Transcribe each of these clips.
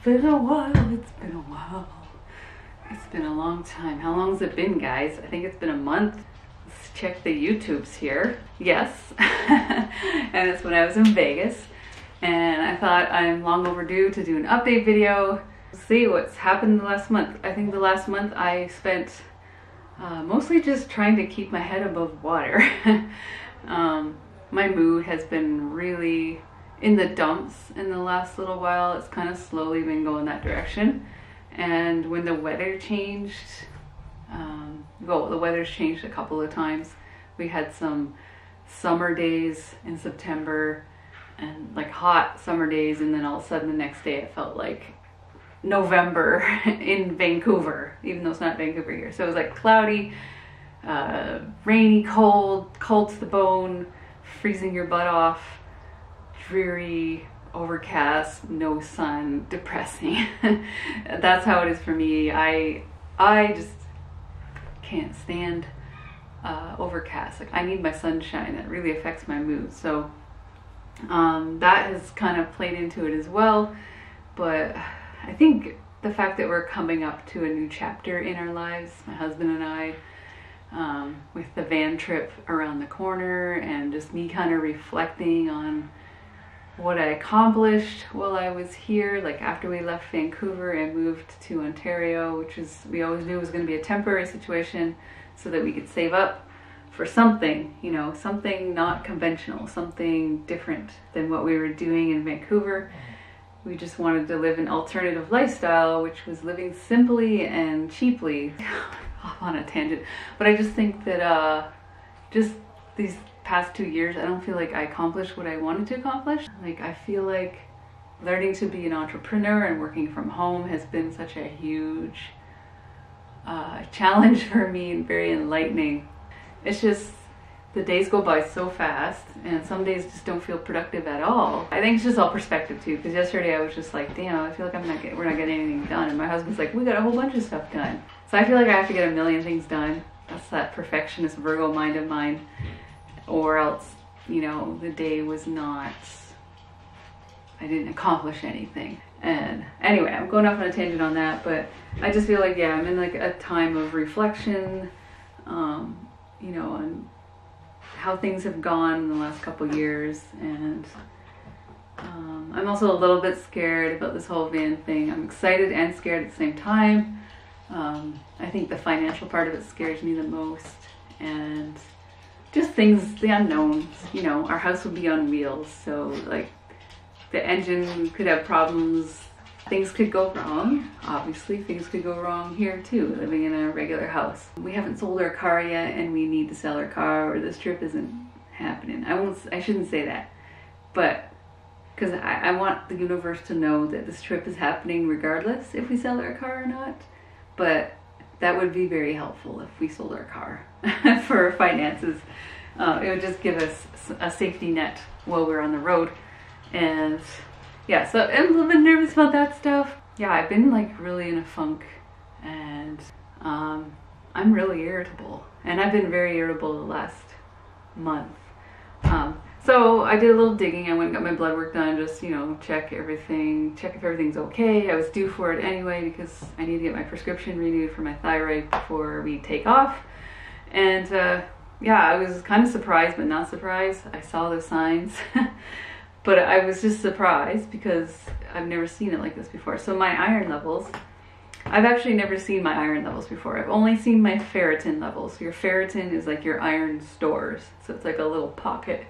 been a while, it's been a while. It's been a long time. How long has it been, guys? I think it's been a month. Let's check the YouTubes here. Yes, and it's when I was in Vegas. And I thought I'm long overdue to do an update video. See what's happened the last month. I think the last month I spent mostly just trying to keep my head above water. My mood has been really in the dumps in the last little while. It's kind of slowly been going that direction. And when the weather changed, well, the weather's changed a couple of times. We had some summer days in September and like hot summer days, and then all of a sudden the next day it felt like November in Vancouver, even though it's not Vancouver here. So it was like cloudy, rainy, cold to the bone, freezing your butt off, dreary, overcast, no sun, depressing. That's how it is for me. I just can't stand overcast. Like, I need my sunshine. That really affects my mood. So that has kind of played into it as well. But I think the fact that we're coming up to a new chapter in our lives, my husband and I, with the van trip around the corner, and just me kind of reflecting on what I accomplished while I was here, like after we left Vancouver and moved to Ontario, which is, we always knew was going to be a temporary situation so that we could save up for something, you know, something not conventional, something different than what we were doing in Vancouver. We just wanted to live an alternative lifestyle, which was living simply and cheaply. Off on a tangent, but I just think that just these past 2 years, I don't feel like I accomplished what I wanted to accomplish. Like, I feel like learning to be an entrepreneur and working from home has been such a huge challenge for me and very enlightening. It's just, the days go by so fast, and some days just don't feel productive at all. I think it's just all perspective too, because yesterday I was just like, damn, I feel like we're not getting anything done. And my husband's like, we got a whole bunch of stuff done. So I feel like I have to get a million things done. That's that perfectionist Virgo mind of mine. Or else, you know, the day was not, I didn't accomplish anything. And anyway, I'm going off on a tangent on that, but I just feel like, yeah, I'm in like a time of reflection, you know, on how things have gone in the last couple years. And I'm also a little bit scared about this whole van thing. I'm excited and scared at the same time. I think the financial part of it scares me the most, and just things, the unknowns. You know, our house would be on wheels, so like the engine could have problems. Things could go wrong. Obviously, things could go wrong here too, living in a regular house. We haven't sold our car yet, and we need to sell our car, or this trip isn't happening. I shouldn't say that, but because I want the universe to know that this trip is happening regardless if we sell our car or not. But that would be very helpful if we sold our car for finances. It would just give us a safety net while we're on the road. And yeah, so I'm a little bit nervous about that stuff. Yeah, I've been like really in a funk, and I'm really irritable. And I've been very irritable the last month. So I did a little digging. I went and got my blood work done, just, you know, check if everything's okay. I was due for it anyway because I need to get my prescription renewed for my thyroid before we take off. And yeah, I was kind of surprised but not surprised. I saw the signs. But I was just surprised because I've never seen it like this before. So my iron levels, I've actually never seen my iron levels before. I've only seen my ferritin levels. Your ferritin is like your iron stores. So it's like a little pocket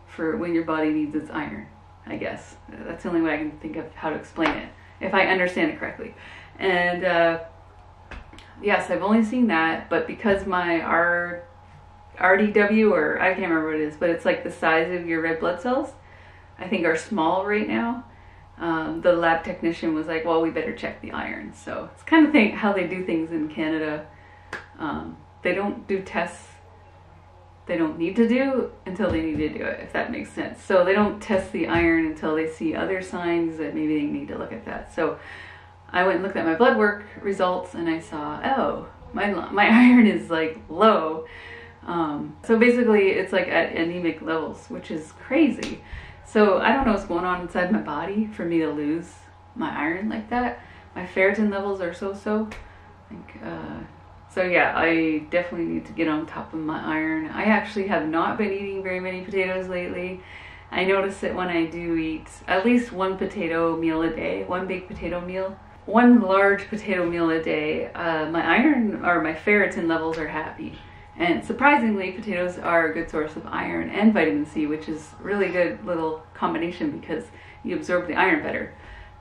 for when your body needs its iron, I guess. That's the only way I can think of how to explain it, if I understand it correctly. And yes, I've only seen that, but because my RDW, or I can't remember what it is, but it's like the size of your red blood cells, I think are small right now. The lab technician was like, well, we better check the iron. So it's kind of how they do things in Canada. They don't do tests they don't need to do until they need to do it, if that makes sense. So they don't test the iron until they see other signs that maybe they need to look at that. So I went and looked at my blood work results, and I saw, oh, my iron is like low. So basically it's like at anemic levels, which is crazy. So I don't know what's going on inside my body for me to lose my iron like that. My ferritin levels are so-so. So yeah, I definitely need to get on top of my iron. I actually have not been eating very many potatoes lately. I notice that when I do eat at least one potato meal a day, one baked potato meal, one large potato meal a day, my iron or my ferritin levels are happy. And surprisingly, potatoes are a good source of iron and vitamin C, which is really good little combination because you absorb the iron better.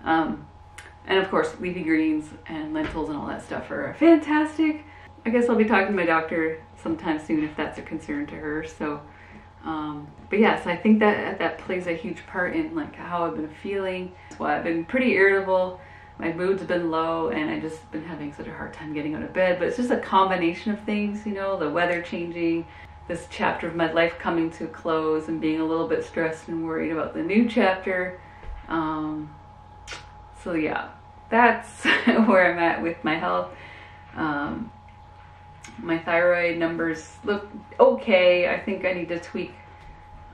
And of course, leafy greens and lentils and all that stuff are fantastic. I guess I'll be talking to my doctor sometime soon if that's a concern to her. So, but yes, I think that plays a huge part in like how I've been feeling. That's why I've been pretty irritable. My mood's been low and I just been having such a hard time getting out of bed. But it's just a combination of things, you know, the weather changing, this chapter of my life coming to a close and being a little bit stressed and worried about the new chapter. So yeah, that's where I'm at with my health. My thyroid numbers look okay. I think I need to tweak.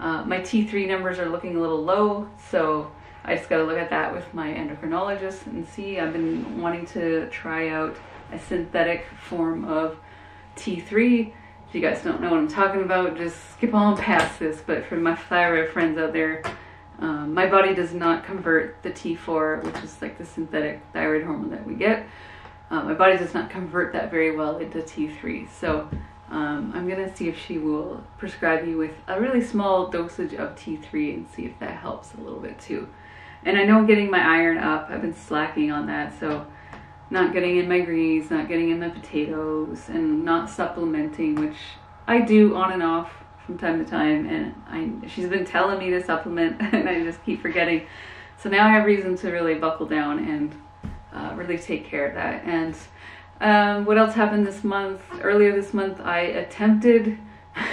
My T3 numbers are looking a little low, so I just got to look at that with my endocrinologist and see. I've been wanting to try out a synthetic form of T3. If you guys don't know what I'm talking about, just skip on past this. But for my thyroid friends out there, my body does not convert the T4, which is like the synthetic thyroid hormone that we get. My body does not convert that very well into T3. So I'm going to see if she will prescribe me with a really small dosage of T3 and see if that helps a little bit too. And I know getting my iron up, I've been slacking on that. So not getting in my greens, not getting in my potatoes, and not supplementing, which I do on and off from time to time. And she's been telling me to supplement and I just keep forgetting. So now I have reason to really buckle down and really take care of that. And what else happened this month? Earlier this month, I attempted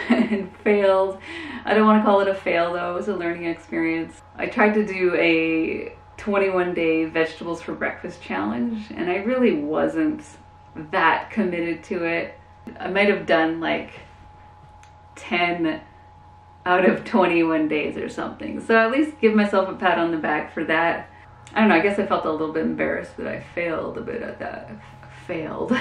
and failed. I don't want to call it a fail though, it was a learning experience. I tried to do a 21-day vegetables for breakfast challenge, and I really wasn't that committed to it. I might have done like 10 out of 21 days or something. So at least give myself a pat on the back for that. I don't know, I guess I felt a little bit embarrassed that I failed a bit at that. Failed.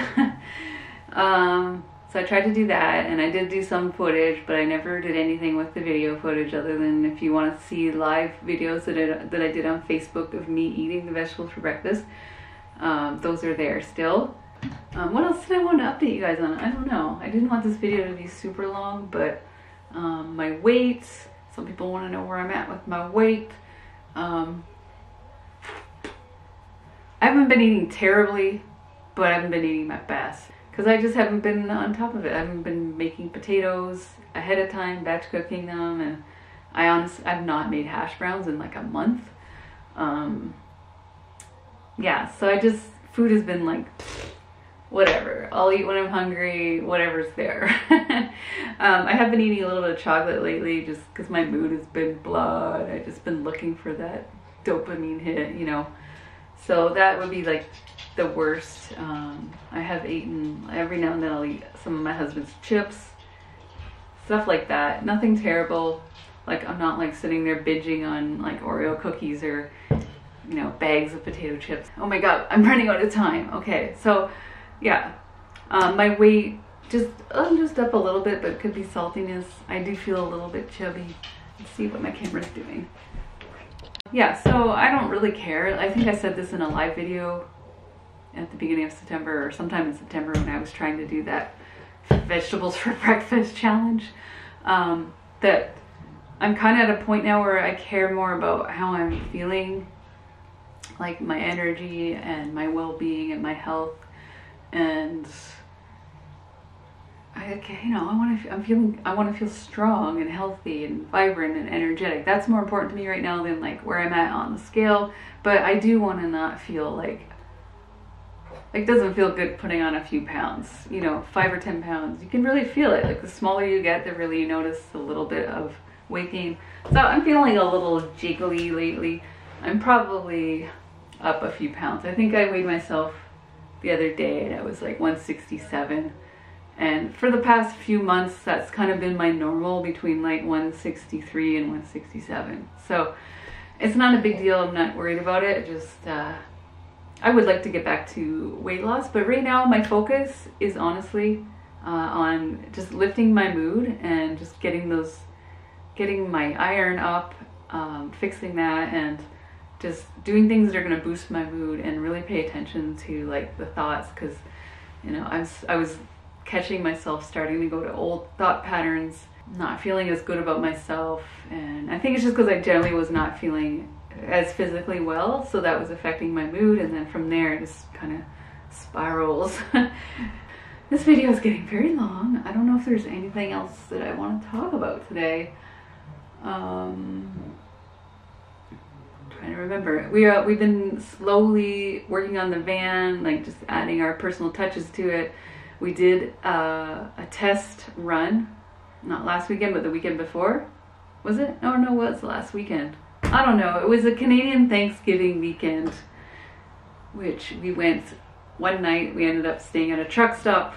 So I tried to do that, and I did do some footage, but I never did anything with the video footage other than if you want to see live videos that I did on Facebook of me eating the vegetables for breakfast. Those are there still. What else did I want to update you guys on? I don't know. I didn't want this video to be super long, but my weight. Some people want to know where I'm at with my weight. I haven't been eating terribly, but I haven't been eating my best because I just haven't been on top of it. I haven't been making potatoes ahead of time, batch cooking them, and I've not made hash browns in like a month. Yeah, so food has been like, whatever. I'll eat when I'm hungry, whatever's there. I have been eating a little bit of chocolate lately just because my mood has been blah. I've just been looking for that dopamine hit, you know. So that would be like the worst. I have eaten, every now and then I'll eat some of my husband's chips, stuff like that. Nothing terrible. Like I'm not like sitting there binging on like Oreo cookies or, you know, bags of potato chips. Oh my god, I'm running out of time. Okay, so yeah, my weight I'm just up a little bit, but it could be saltiness. I do feel a little bit chubby. Let's see what my camera's doing. Yeah, so I don't really care. I think I said this in a live video at the beginning of September or sometime in September when I was trying to do that vegetables for breakfast challenge, that I'm kind of at a point now where I care more about how I'm feeling, like my energy and my well-being and my health, and I want to feel strong and healthy and vibrant and energetic. That's more important to me right now than like where I'm at on the scale. But I do want to not feel like it doesn't feel good putting on a few pounds, you know, 5 or 10 pounds. You can really feel it. Like the smaller you get, the really you notice a little bit of weight gain. So I'm feeling a little jiggly lately. I'm probably up a few pounds. I think I weighed myself the other day and I was like 167. And for the past few months, that's kind of been my normal, between like 163 and 167. So it's not a big deal. I'm not worried about it. Just I would like to get back to weight loss, but right now my focus is honestly on just lifting my mood and just getting my iron up, fixing that, and just doing things that are going to boost my mood and really pay attention to like the thoughts, because you know I was catching myself starting to go to old thought patterns, not feeling as good about myself, and I think it's just because I generally was not feeling as physically well, so that was affecting my mood, and then from there it just kind of spirals. This video is getting very long. I don't know if there's anything else that I want to talk about today. Trying to remember. We've been slowly working on the van, like just adding our personal touches to it. We did a test run, not last weekend, but the weekend before. Was it? Oh no, it was last weekend. I don't know. It was a Canadian Thanksgiving weekend, which we went one night. We ended up staying at a truck stop.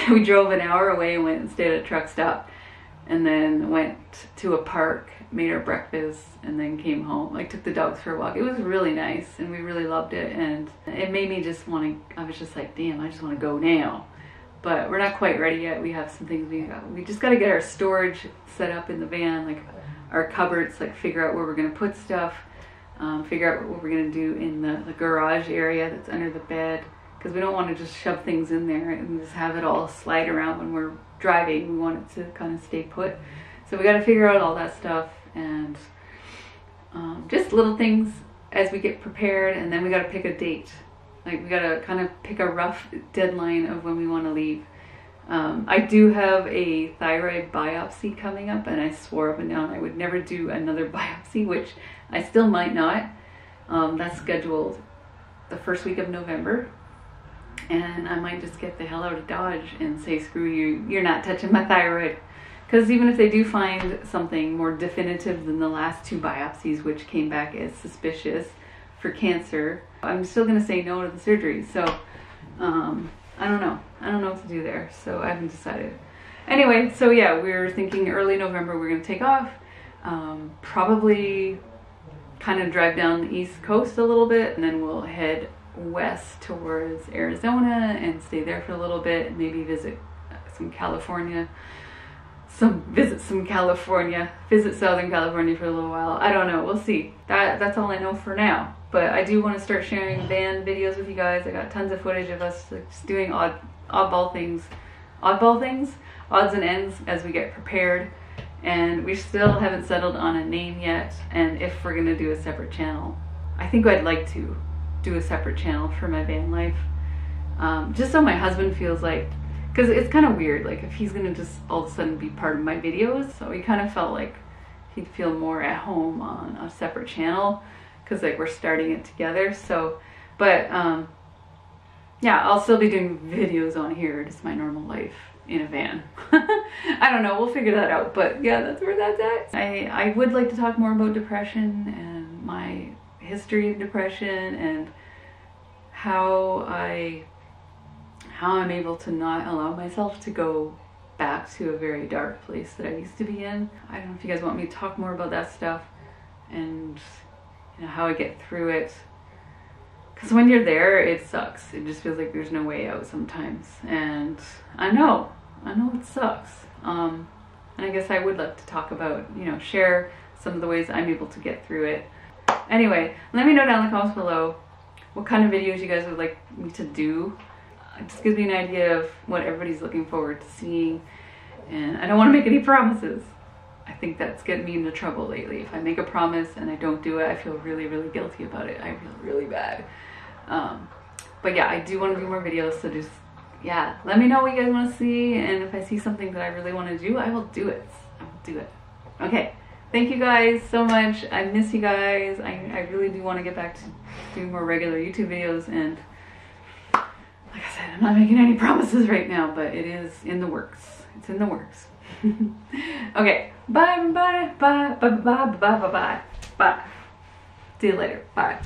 We drove an hour away and went and stayed at a truck stop, and then went to a park, made our breakfast, and then came home. Like, took the dogs for a walk. It was really nice, and we really loved it, and it made me just want to, I was just like, damn, I just want to go now. But we're not quite ready yet. We have some things we just got to get our storage set up in the van, like our cupboards, like figure out where we're going to put stuff, figure out what we're going to do in the garage area that's under the bed, because we don't want to just shove things in there and just have it all slide around when we're driving. We want it to kind of stay put. So we got to figure out all that stuff, and just little things as we get prepared, and then we got to pick a date. Like, we got to kind of pick a rough deadline of when we want to leave. I do have a thyroid biopsy coming up, and I swore up and down I would never do another biopsy, which I still might not. That's scheduled the first week of November. And I might just get the hell out of Dodge and say, screw you, you're not touching my thyroid. Because even if they do find something more definitive than the last 2 biopsies, which came back as suspicious for cancer, I'm still going to say no to the surgery. So, I don't know. I don't know what to do there. So I haven't decided. Anyway, so yeah, we're thinking early November we're going to take off. Probably kind of drive down the East Coast a little bit, and then we'll head west towards Arizona and stay there for a little bit, maybe visit Southern California visit Southern California for a little while. I don't know, we'll see. That's all I know for now, but I do want to start sharing van videos with you guys. I got tons of footage of us like, just doing oddball things, odds and ends as we get prepared, and we still haven't settled on a name yet, and if we're gonna do a separate channel. I think I'd like to do a separate channel for my van life, just so my husband feels like, because it's kind of weird, like if he's gonna just all of a sudden be part of my videos, so he kind of felt like he'd feel more at home on a separate channel, because like we're starting it together. So, but yeah, I'll still be doing videos on here, just my normal life in a van. I don't know, we'll figure that out, but yeah, that's where that's at. I would like to talk more about depression and my history of depression, and how I'm able to not allow myself to go back to a very dark place that I used to be in. I don't know if you guys want me to talk more about that stuff, and you know, how I get through it. Because when you're there, it sucks. It just feels like there's no way out sometimes. And I know it sucks. And I guess I would like to talk about, you know, share some of the ways I'm able to get through it. Anyway, let me know down in the comments below what kind of videos you guys would like me to do. It just gives me an idea of what everybody's looking forward to seeing. And I don't want to make any promises. I think that's getting me into trouble lately. If I make a promise and I don't do it, I feel really, really guilty about it. I feel really bad. But yeah, I do want to do more videos, so just, yeah, let me know what you guys want to see, and if I see something that I really want to do, I will do it. I will do it. Okay, thank you guys so much. I miss you guys. I really do want to get back to doing more regular YouTube videos, and like I said, I'm not making any promises right now, but it is in the works. It's in the works. Okay, bye, bye, bye, bye, bye, bye, bye, bye, bye. See you later. Bye.